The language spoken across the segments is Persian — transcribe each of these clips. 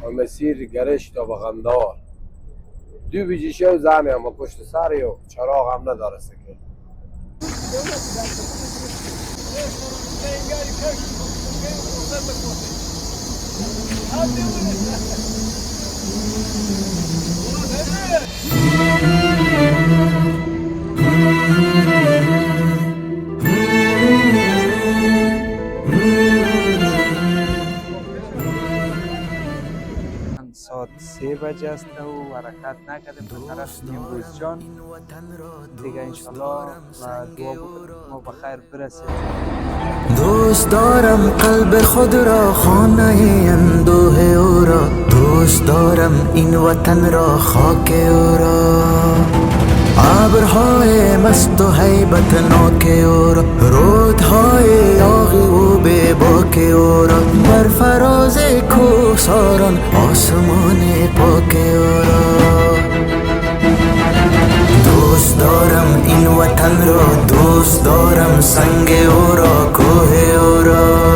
و مسیر گرش تا به غندار. دو بیجیشه و زنی هم پشت سری و چراغ هم نداره سکه. ساعت 3 بجه است و حرکت نکردیم به طرف نیمروز جان. دیگه انشالله و دعا بکنیم ما بخیر برسیم. دوست دارم قلب خود را خانه اندوه او را، دوست دارم این وطن را خاک او را، ابرهای مست و هیبت ناک او را، رودهای یاغی و بی باک او را، بر فراز کوهساران آسمان پاک او را. دوست دارم این وطن را، دوست دارم سنگ او را، کوه او را.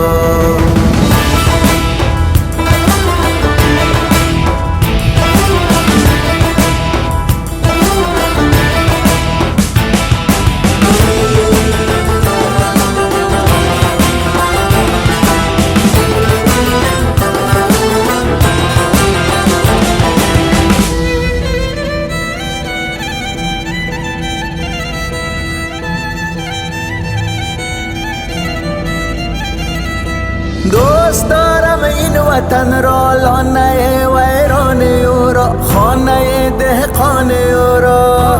دوست دارم این وطن را، لانه ویران او را، خانه دهقان او را،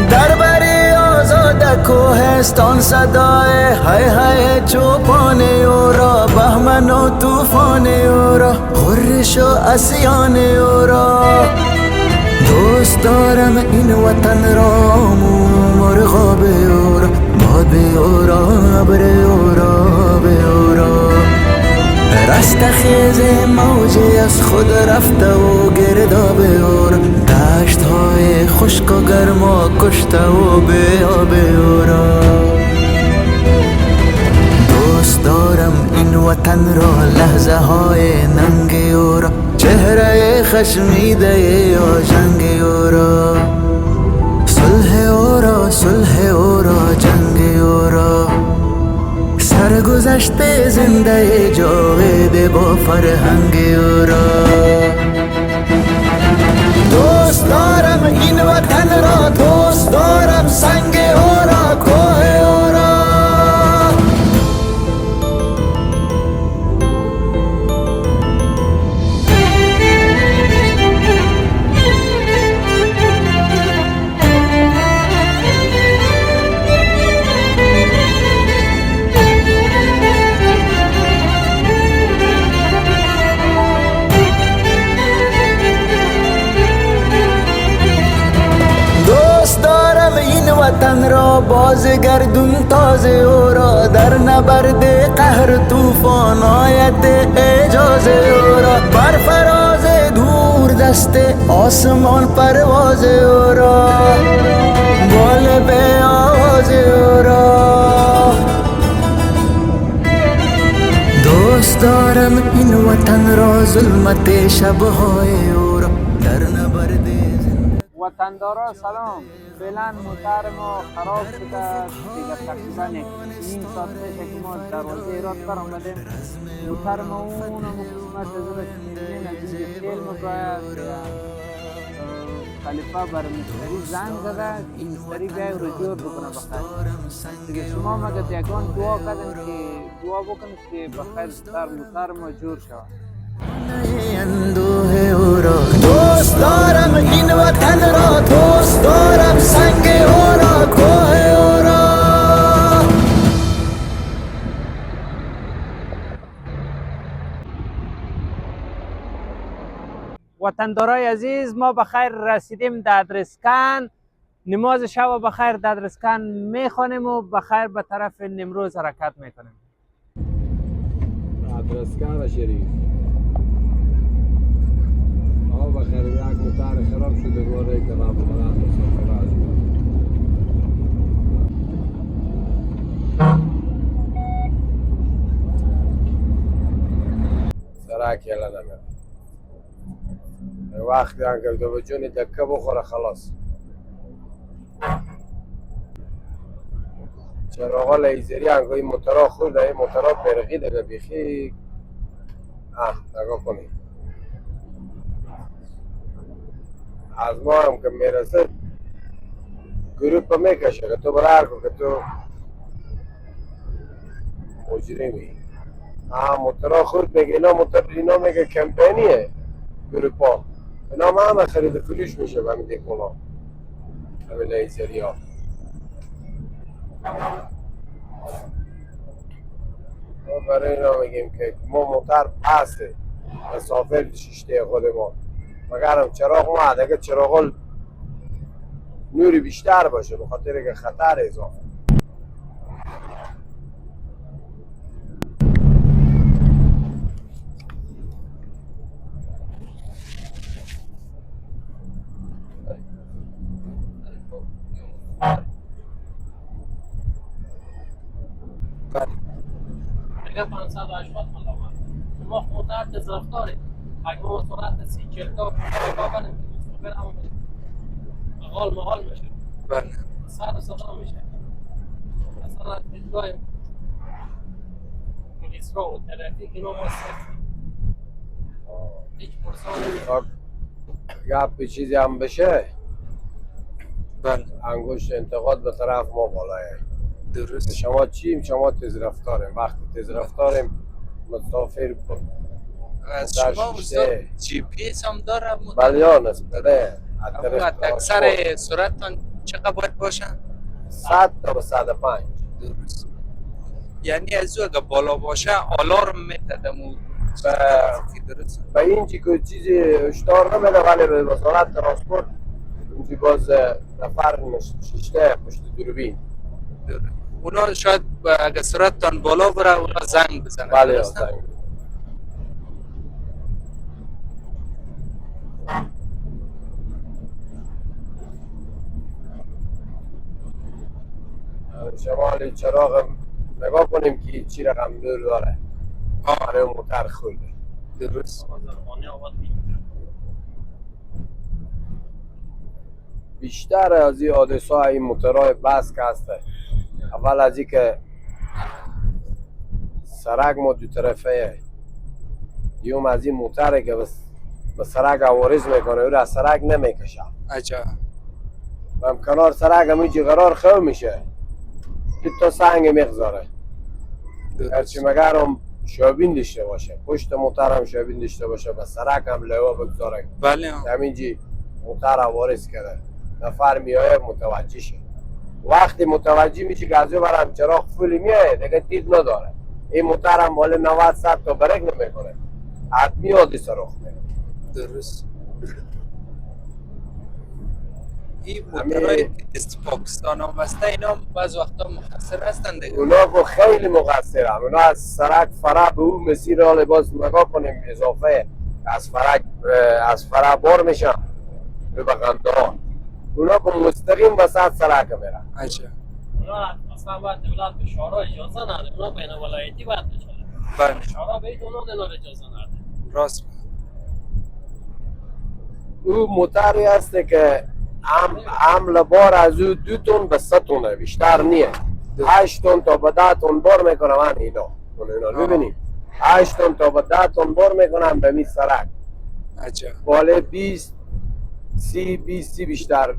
در بری آزاد کوهستان صدای های های چوپان او را، بهمن و طوفان او را، غرش و اسیان او را. دوست دارم این وطن را، مرغاب او را، باد او را، ابر او را، به او را. رستخیز موجی از خود رفته و گرداب او را، دشت های خشک و گرم و کشته و به آب او را. دوست دارم این وطن را، لحظه های ننگ او را، چهره خشمیده یا جنگ او را، صلح او را، صلح او را، جنگ او را، سرگذشت زنده جاوید با فرهنگ او را. دوست دارم این وطن را، دوست دارم سنگ او را، کوه او را. وطن را بازگردون تازه او را، در نبرد قهر طوفان آید اجازه او را، بر فراز دور دست آسمان پرواز او را، بال به آواز او را. دوست دارم این وطن را، ظلمت شبهای او را، در نبرد وطندارا سلام. فعلا موتر ما خراب شده دیگه، تقریبا نیم ساعت میشه که ما دروازه ایراد بر آمدیم. موتر ما اون قسمت از اون که میبینین از اینجا تیل میگوید، خلیفه بر مشتری زنگ زده که مشتری بیای رجوع بکنه بخیر. دیگه شما مگه یکان دعا کردن که دعا بکنید که بخیر زودتر موتر ما جور شود. اندوه او را، دوست دارم این وطن را، دوست دارم سنگ او را، کوه او را. وطندارای عزیز، ما بخیر رسیدیم در ادرسکن. نماز شب بخیر در ادرسکن میخوانیم و بخیر به طرف نیمروز حرکت میکنیم. ادرسکن شریف بخیر، یک موتر خراب شده رواره که راه بلند مسافر از سرک یلا نمیره. وقتی انگل دو به جونی دکه بخوره خلاص. چراغا لیزری انگوی موتورا خورد، این موتورا برقی دیگه بیخی. نگاه کنید از ما هم که میرسه گروپ میکشه که تو برار کن که تو مجرمی. موتورا خورد میگه اینا موتور اینا میگه کمپینیه گروپ ها اینا ما همه خرید فروش میشه به میده کلا همه لیزری ها. برای اینا میگیم که ما موتر پسه مسافر شیشته خود ما مگر هم چراغ ما دیگه چراغ نوری بیشتر باشه به خاطر که خطر اضافه. دیگه 580 ملامت شما موتر تزرف داره اگه ما سرعت 30-40 تا بریم مسافر هم غال مغال میشه سر صدا میشه مثلا دیدگاه پلیس رو و ترافیک اینا ما هیچ پرسان گپ چیزی هم بشه انگشت انتقاد به طرف ما بالایه. درست. شما چیم؟ شما تزرفتاریم. وقتی تزرفتاریم مسافر از شما استاد جی پی اس هم داره؟ بله یا نسبته اکثر سرعتان چقدر باید باشن؟ 100 تا به 105. درست. یعنی از او اگه بالا باشه آلارم میتدم به اینجی که چیزی هشدار نمیده ولی به وزارت ترانسپورت اینجی باز نفر ششته پشت دوربین اونا شاید اگه سرعتان بالا بره اونا زنگ بزنن. بله یا زنگ. شمال چراغ نگاه کنیم که چی رقم نور داره برای موتر خورده. درست. بیشتر از این حادثه ها این موترهای بس که هسته. اول از این که سرک ما دو طرفه دیوم از این موتره که به سرک عوارض میکنه او را از سرک نمیکشه. عجب. و هم کنار سرک هم اینجا قرار خو میشه تا سنگ میگذاره. هرچی مگر هم شابین داشته باشه پشت موتر هم شابین داشته باشه به سرک هم لوا بگذاره. بله. همینجی موتر عوارض کرده نفر میایه متوجه شه. وقتی متوجه میشه که از او برم چراغ فولی میایه دیگه دید نداره. این موتر هم مال 90 100 تا برک نمیکنه حتمی حادثه رخ میده. درست. این موترهای دست پاکستان هم بسته اینا بعض وقتا مقصر هستن دیگه. اونا که خیلی مقصر هم. اونا از سرک فرا به اون مسیر را باز نگاه کنیم اضافه از فرا بار میشن به بغنده اونا که مستقیم وسط سرک میرن. عجب. اونا اصلا باید دولت به شورا اجازه نده اونا بین ولایتی باید بشه. بله. شورا بهت اونا دینا اجازه نده. راست. او موتری هست که حمل بار از او 2 تن به 3 تنه بیشتر نیه. 8 تن تا به 10 تن بار میکنم من اینا ببینیم 8 تن تا به 10 تن بار میکنم به می سرک. عجب. بالا 20 20 بیشتر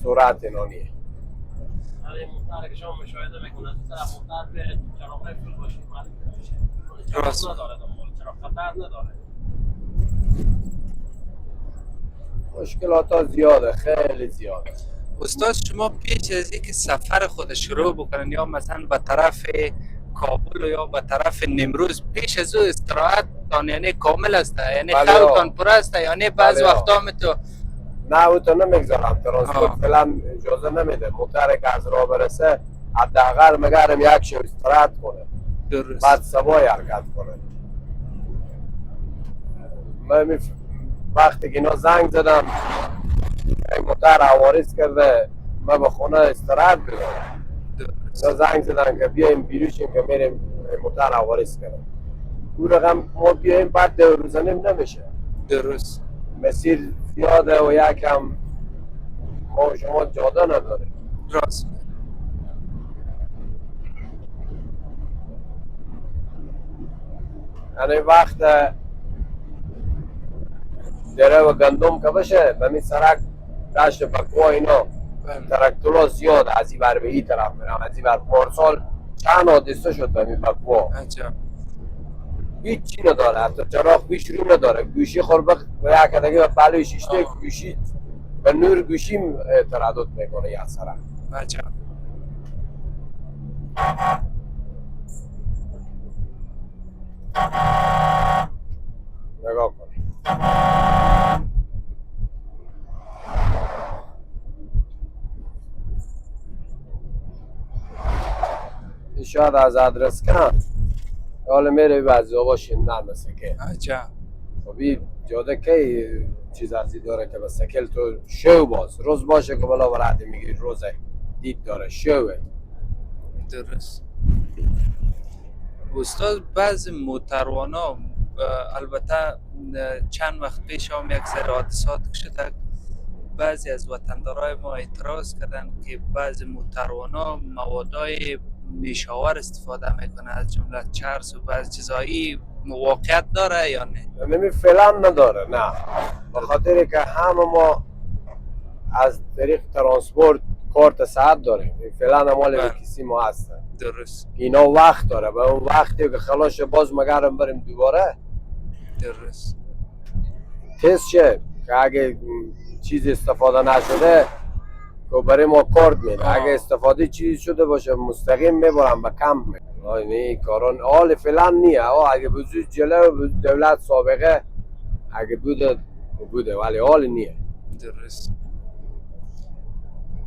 سرعت اینا نیه. ولی موتر که شما مشاهده میکنه تو طرف موتر به چراغای فول باشید معلوم میشه. چراغ نداره دنبال چراغ خطر نداره. مشکلات ها زیاده خیلی زیاده. استاد شما پیش از اینکه سفر خود شروع بکنن یا مثلا به طرف کابل یا به طرف نمروز پیش از او استراحت تان یعنی کامل است یعنی خلقان پر است یعنی بعض وقتا تو نه او تو نمیگذارم ترانسپورت فعلا اجازه نمیده موتر که از راه برسه حداقل مگرم یک شب استراحت کنه. درست. بعد صبح حرکت کنه. من وقتی که اینا زنگ زدم موتر عوارض کرده من به خونه استراحت بدم. اینا زنگ زدن که بیایم بیروشیم که میریم موتر عوارض کرده اون رقم ما بیایم بعد 2 روزه نمیشه. درست. مسیر زیاده و یکم ما و شما جاده نداریم. راست. یعنی وقت دره و گندم که بشه به می سرک دشت بکوا اینا ترکتورها زیاد از این بر به این طرف میرم، از این بر پارسال چند حادثه شد به می بکوا. عجب. هیچ چی نداره، حتی چراغ پیش رو نداره، گوشی خوربق و یک دقیقه به پلوی شیشته گوشی به نور گوشی تردد میکنه یک سرک. عجب. نگاه کنی این شاید از ادرسکن حالا میره بعضی ها شندن مثل که عجب. خب این جاده که چیز ازی داره که به سکل تو شو باز روز باشه که بلا برعتی میگی روز دید داره شوه. درست. استاد بعض موتروانا البته چند وقت پیش هم یک سری حادثات شده، بعضی از وطندارای ما اعتراض کردن که بعضی موتروانا موادای نیشاور استفاده میکنه از جمله چرس و بعض چیزایی. واقعیت داره یا نه؟ نمی فعلا نداره، نه، به خاطر که همه ما از طریق ترانسپورت کارت ساعت داریم، فعلا مال کسی ما هستن. درست. اینا وقت داره، به اون وقتی که خلاص باز مگرم بریم دوباره. درست. تست شه که اگه چیز استفاده نشده که برای ما کارت میده، اگه استفاده چیزی شده باشه مستقیم میبرم به کمپ میبرم. نه کاران حال فعلا نیه. اگه بزرگ جلو دولت سابقه اگه بوده ولی حال نیه. درست.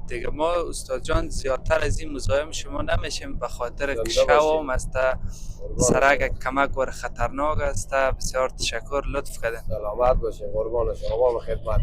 دیگه ما استاد جان زیادتر از این مزاحم شما نمیشیم به خاطر که شوام است، سرک کمک ور خطرناک است. بسیار تشکر، لطف کردین. سلامت باشین، قربان شما، به خدمت.